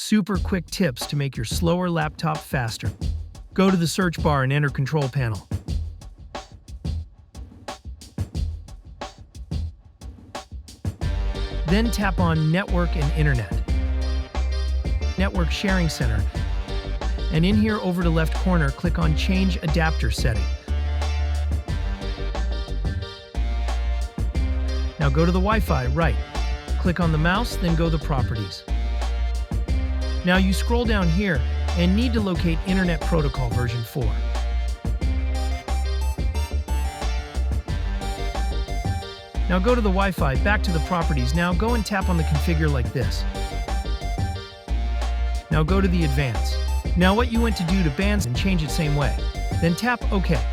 Super quick tips to make your slower laptop faster. Go to the search bar and enter Control Panel. Then tap on Network and Internet. Network Sharing Center. And in here, over to left corner, click on Change Adapter Setting. Now go to the Wi-Fi, right. Click on the mouse, then go to Properties. Now you scroll down here and need to locate Internet Protocol version 4. Now go to the Wi-Fi, back to the Properties. Now go and tap on the Configure like this. Now go to the Advanced. Now what you want to do to bands and change it same way. Then tap OK.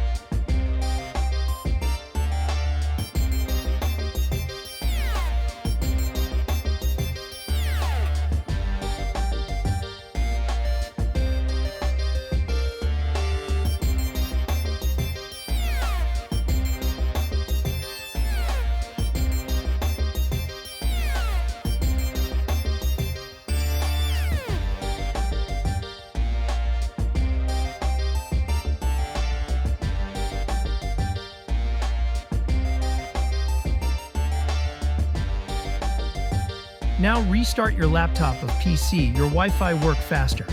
Now restart your laptop of PC, your Wi-Fi work faster.